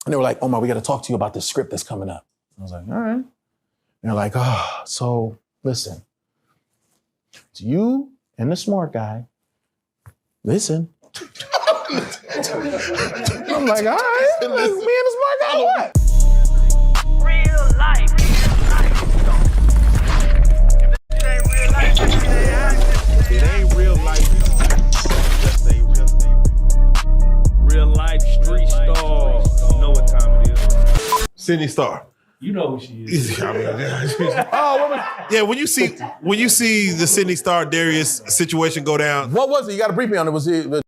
And they were like, Omar, we got to talk to you about this script that's coming up. I was like, all right. And they're like, oh, so listen, it's you and the smart guy. Listen. I'm like, all right, me and the smart guy, what? Real life. It ain't real life. Just ain't real. Real life street star. You know what time it is. Sidney Starr. You know who she is. Yeah, when you see the Sidney Starr Darius situation go down. What was it? You got to brief me on it. Was it?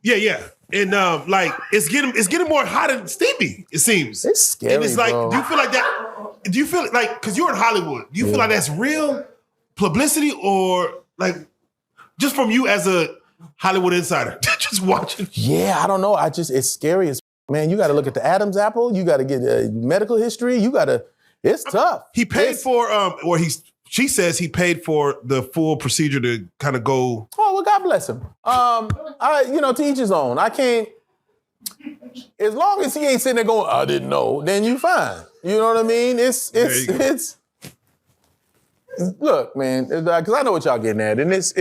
Yeah. And like it's getting more hot and steamy, it seems. It's scary. And it's like, bro. do you feel like that? Do you feel like, because you're in Hollywood, do you feel like that's real publicity, or like just from you as a Hollywood insider, just watching? Yeah, I don't know. It's scary as man. You got to look at the Adam's apple. You got to get medical history. It's tough. He paid she says he paid for the full procedure to kind of go. Oh, well, God bless him. To each his own. I can't, as long as he ain't sitting there going, I didn't know, then you fine. You know what I mean? Look, man, because I know what y'all getting at, and there's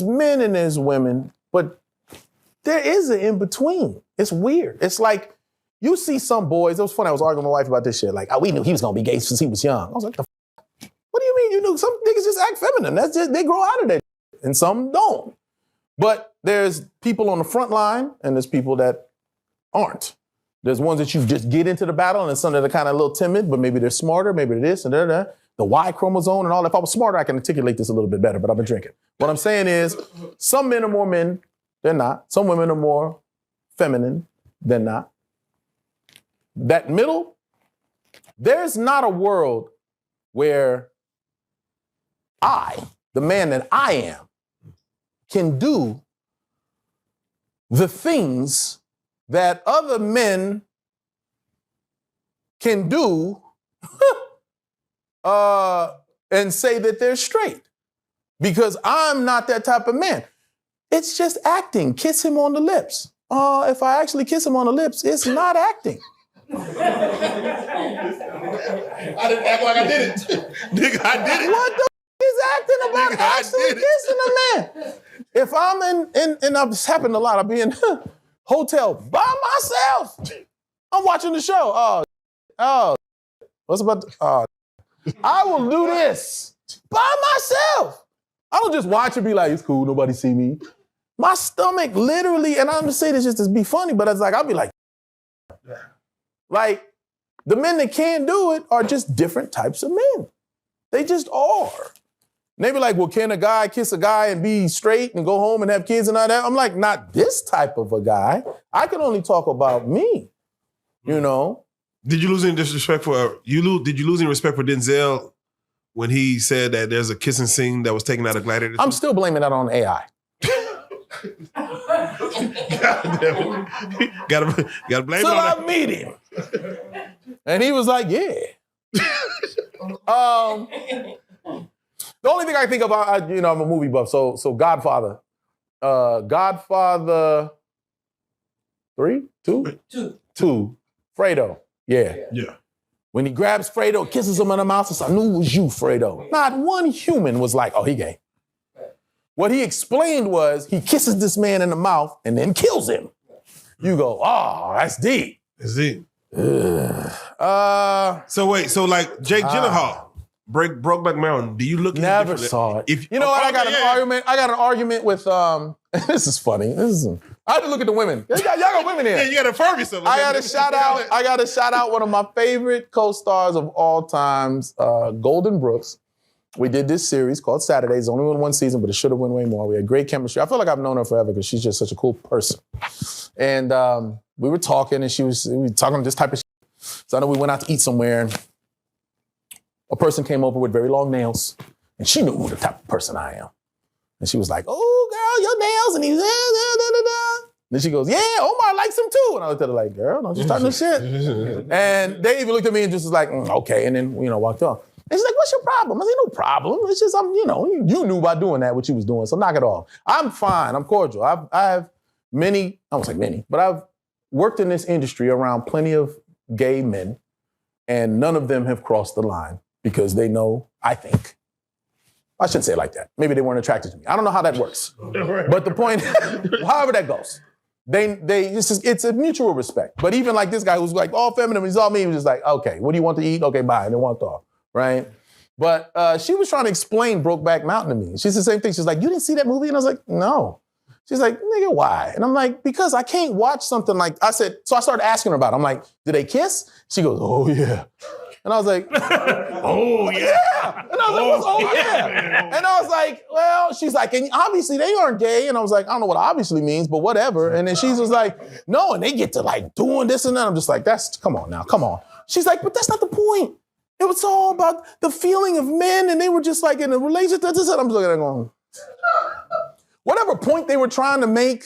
men and there's women, but there is an in between. It's weird. It's like you see some boys. It was funny. I was arguing with my wife about this shit. Like, we knew he was gonna be gay since he was young. I was like, what do you mean you knew? Some niggas just act feminine. That's just, they grow out of that, and some don't. But there's people on the front line, and there's people that aren't. There's ones that you just get into the battle, and there's some that are kind of a little timid, but maybe they're smarter, maybe they're this and da. The Y chromosome and all that. If I was smarter, I can articulate this a little bit better, but I've been drinking. What I'm saying is, some men are more men than not. Some women are more feminine than not. That middle, there's not a world where I, the man that I am, can do the things that other men can do and say that they're straight. Because I'm not that type of man. It's just acting. Kiss him on the lips. If I actually kiss him on the lips, it's not acting. I didn't act like I did it. Nigga, I did it. What the is acting about Nigga, actually kissing a man? If I'm in it's happened a lot, I'll be in hotel by myself. I'm watching the show. What's about I will do this by myself. I don't just watch and be like, it's cool, nobody see me. My stomach literally, and I'm gonna say this just to be funny, but it's like, I'll be like, the men that can't do it are just different types of men. They just are. And they be like, well, can a guy kiss a guy and be straight and go home and have kids and all that? I'm like, not this type of a guy. I can only talk about me, you know? Did you lose any disrespect for, did you lose any respect for Denzel when he said that there's a kissing scene that was taken out of Gladiator? I'm still blaming that on AI. God damn it. Gotta blame it Till on I that. meet him. And he was like, yeah. The only thing I think about, I'm a movie buff, so Godfather. Godfather 3? 2? 2. Fredo. Yeah. When he grabs Fredo, kisses him in the mouth, says, I knew it was you, Fredo. Not one human was like, oh, he gay. What he explained was he kisses this man in the mouth and then kills him. You go, oh, that's deep. That's deep. So wait, so like Jake Gyllenhaal, Brokeback Mountain. Do you look? Never saw it. You know what? I got an argument with. This is funny. I had to look at the women. Y'all got women here. Yeah, you got to affirm yourself. I got to shout out one of my favorite co-stars of all times, Golden Brooks. We did this series called Saturdays. Only won one season, but it should have won way more. We had great chemistry. I feel like I've known her forever because she's just such a cool person. And we were talking, and we were talking this type of shit. So I know we went out to eat somewhere, and a person came over with very long nails, and she knew who the type of person I am. And she was like, oh, girl, your nails, and he's da. Then she goes, yeah, Omar likes them too. And I looked at her like, girl, don't you start no shit. And they even looked at me and just was like, okay, and then, walked off. And she's like, what's your problem? I said, no problem. It's just, you knew by doing that what you was doing, so knock it off. I'm fine. I'm cordial. I've I won't say many, but I've worked in this industry around plenty of gay men, and none of them have crossed the line because they know, I think. I shouldn't say it like that. Maybe they weren't attracted to me. I don't know how that works. But the point, however that goes, it's a mutual respect. But even like this guy who's like all feminine, he's all me, he was just like, okay, what do you want to eat? Okay, bye, and then walked off, right? But she was trying to explain Brokeback Mountain to me. She's the same thing. She's like, you didn't see that movie? And I was like, no. She's like, nigga, why? And I'm like, because I can't watch something like, I said, so I started asking her about it. I'm like, did they kiss? She goes, oh yeah. And I was like, oh yeah. And I was like, what's oh yeah? And I was like, well, she's like, and obviously they aren't gay. And I was like, I don't know what obviously means, but whatever. And then she was like, no, and they get to like doing this and that. I'm just like, come on now, come on. She's like, but that's not the point. It was all about the feeling of men, and they were just like in a relationship. I'm just looking at it going, whatever point they were trying to make,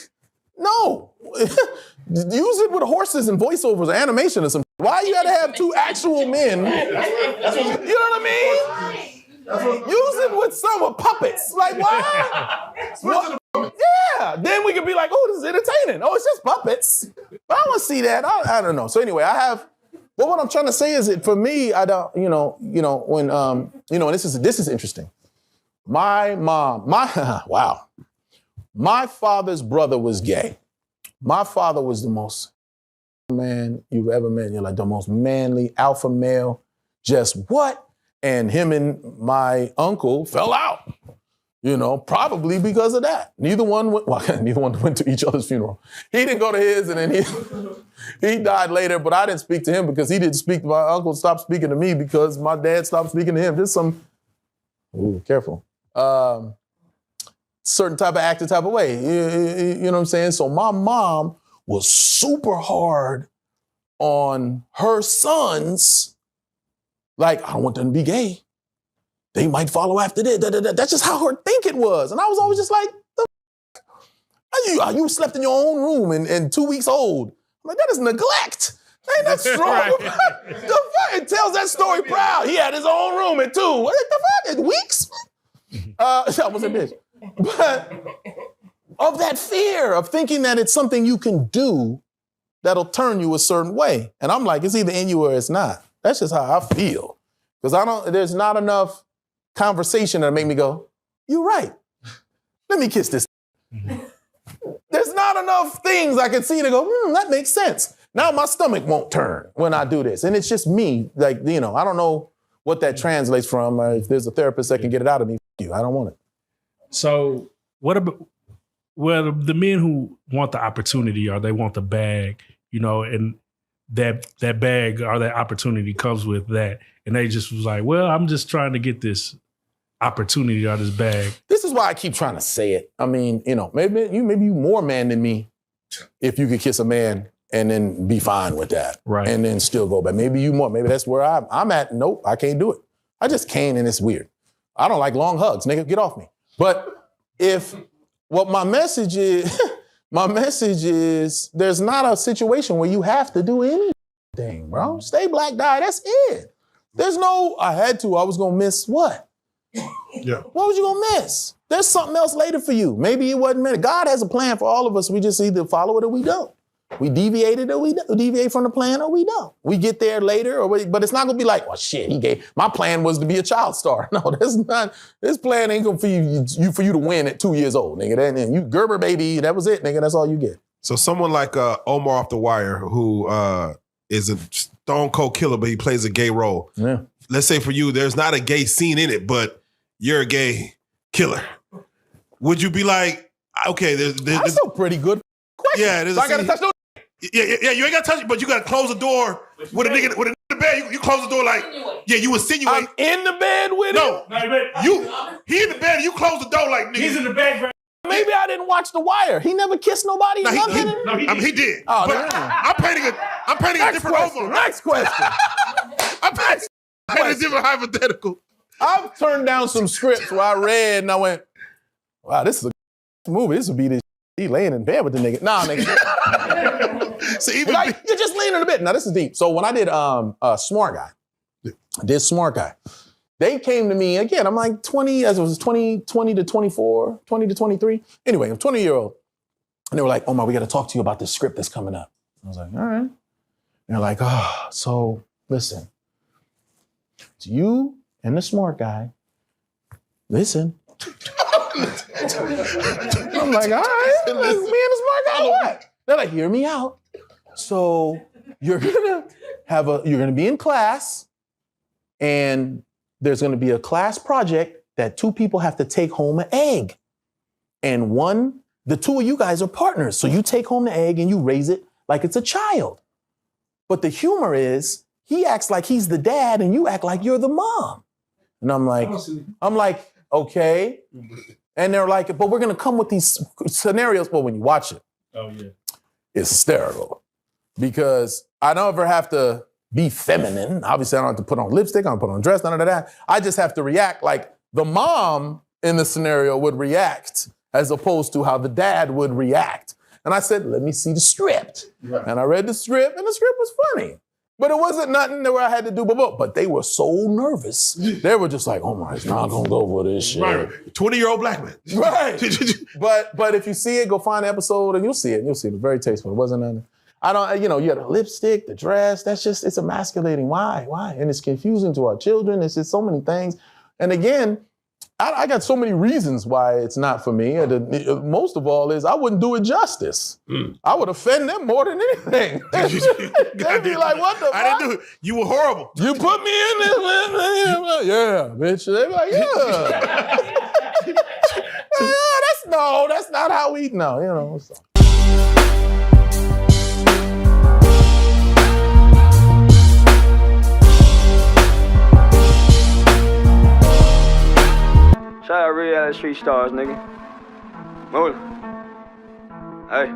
no. Use it with horses and voiceovers or animation or something. Why you gotta have two actual men? You know what I mean? Use it with some puppets. Like, why? Yeah, then we could be like, oh, this is entertaining. Oh, it's just puppets. But I want to see that. I don't know. So anyway, but what I'm trying to say is that for me, I don't, when, and this is interesting. My mom, wow. My father's brother was gay. My father was the most man you've ever met. You're like the most manly alpha male. Just what? And him and my uncle fell out. Probably because of that. Neither one went to each other's funeral. He didn't go to his, and then he died later. But I didn't speak to him because he didn't speak to my uncle. Stopped speaking to me because my dad stopped speaking to him. Just some, careful. Certain type of acting type of way. You know what I'm saying? So my mom was super hard on her sons. Like, I don't want them to be gay. They might follow after this. That's just how her thinking was. And I was always just like, you slept in your own room and 2 weeks old. I'm like, that is neglect. Ain't that strong? The fuck? It tells that story proud. He had his own room at 2. What the fuck? In weeks? I was a bitch. But of that fear of thinking that it's something you can do that'll turn you a certain way. And I'm like, it's either in you or it's not. That's just how I feel. Because there's not enough conversation that make me go, you're right. Let me kiss this. There's not enough things I can see to go, that makes sense. Now my stomach won't turn when I do this. And it's just me. Like, I don't know what that translates from. If there's a therapist that can get it out of me, I don't want it. So what about, the men who want the opportunity or they want the bag, and that bag or that opportunity comes with that. And they just was like, well, I'm just trying to get this opportunity or this bag. This is why I keep trying to say it. I mean, maybe you more man than me if you could kiss a man and then be fine with that. Right. And then still go back. Maybe you more. Maybe that's where I'm at. Nope, I can't do it. I just can't, and it's weird. I don't like long hugs, nigga. Get off me. But my message is there's not a situation where you have to do anything, bro. Stay black, die, that's it. There's no, I was gonna miss what? Yeah. What was you gonna miss? There's something else later for you. Maybe it wasn't meant. God has a plan for all of us. We just either follow it or we don't. We deviated or we don't. We deviate from the plan or we don't. We get there later, but it's not gonna be like, well, shit, my plan was to be a child star. No, that's not, this plan ain't gonna for you to win at 2 years old, nigga. And you Gerber baby, that was it, nigga, that's all you get. So someone like Omar off the wire, who is a stone cold killer, but he plays a gay role. Yeah. Let's say for you, there's not a gay scene in it, but you're a gay killer. Would you be like, okay, there's that's a pretty good question. Yeah, there's so I gotta touch no. Yeah, you ain't gotta touch it, but you gotta close the door with a nigga in the bed. You close the door like, yeah, you insinuate. I'm in the bed with him? No, he in the bed and you close the door like, nigga. He's in the bed. Maybe I didn't watch The Wire. He never kissed nobody. No, he did. Oh, but I'm painting a different Omar. Next question. I'm painting a different hypothetical. I've turned down some scripts where I read and I went, wow, this is a movie. This would be this. He laying in bed with the nigga. Nah, nigga. So even you're just laying in a bit. Now this is deep. So when I did Smart Guy, they came to me again. I'm like 20, as it was 20 to 24, 20 to 23. Anyway, I'm 20-year-old. And they were like, Omar, we got to talk to you about this script that's coming up. I was like, all right. And they're like, so listen, it's you and the smart guy. Listen. I'm like, all right, me and the smart guy, what? They're like, hear me out. So you're gonna be in class, and there's gonna be a class project that 2 people have to take home an egg. And the 2 of you guys are partners. So you take home the egg and you raise it like it's a child. But the humor is, he acts like he's the dad and you act like you're the mom. And I'm like, okay. And they're like, but we're gonna come with these scenarios. But when you watch it, it's hysterical. Because I don't ever have to be feminine. Obviously, I don't have to put on lipstick, I don't put on a dress, none of that. I just have to react like the mom in the scenario would react, as opposed to how the dad would react. And I said, let me see the script. Right. And I read the script, and the script was funny. But it wasn't nothing where I had to do, but they were so nervous. They were just like, Omar, it's not gonna go for this shit. Right, 20-year-old black man. Right. but if you see it, go find the episode and you'll see it. You'll see it. It's very tasteful. It wasn't nothing. You had the lipstick, the dress, it's emasculating. Why? And it's confusing to our children. It's just so many things. And again, I got so many reasons why it's not for me. Most of all is I wouldn't do it justice. I would offend them more than anything. They'd be like, what the fuck? I didn't do it. You were horrible. You put me in this, man. Yeah, bitch. They'd be like, that's not how we, So. Shout out Reallyfe Street Starz, nigga. Move it. Hey.